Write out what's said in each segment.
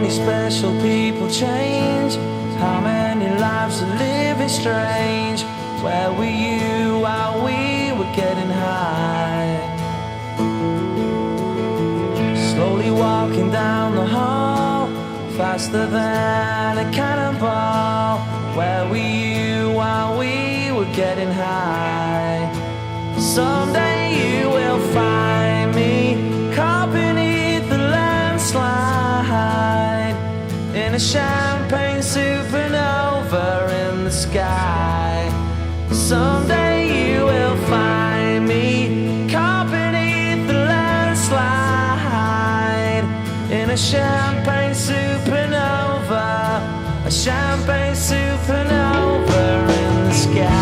many special people change? How many lives are living strange? Where were you while we were getting high? Slowly walking down the hall, faster than a cannonball. Where were you while we were getting high? Someday you will find me caught beneath the landslide, in a champagne supernova in the sky. Someday you will find me caught beneath the landslide, in a champagne supernova, a champagne supernova in the sky.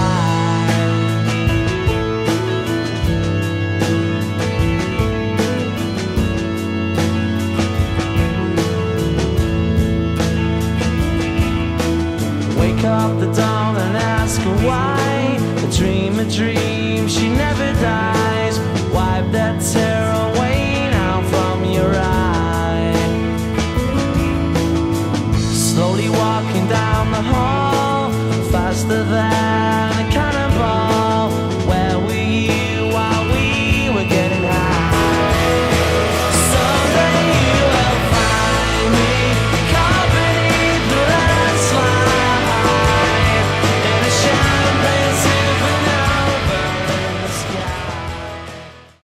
Wake up the dawn and ask her why. A dream she never dies. Wipe that tear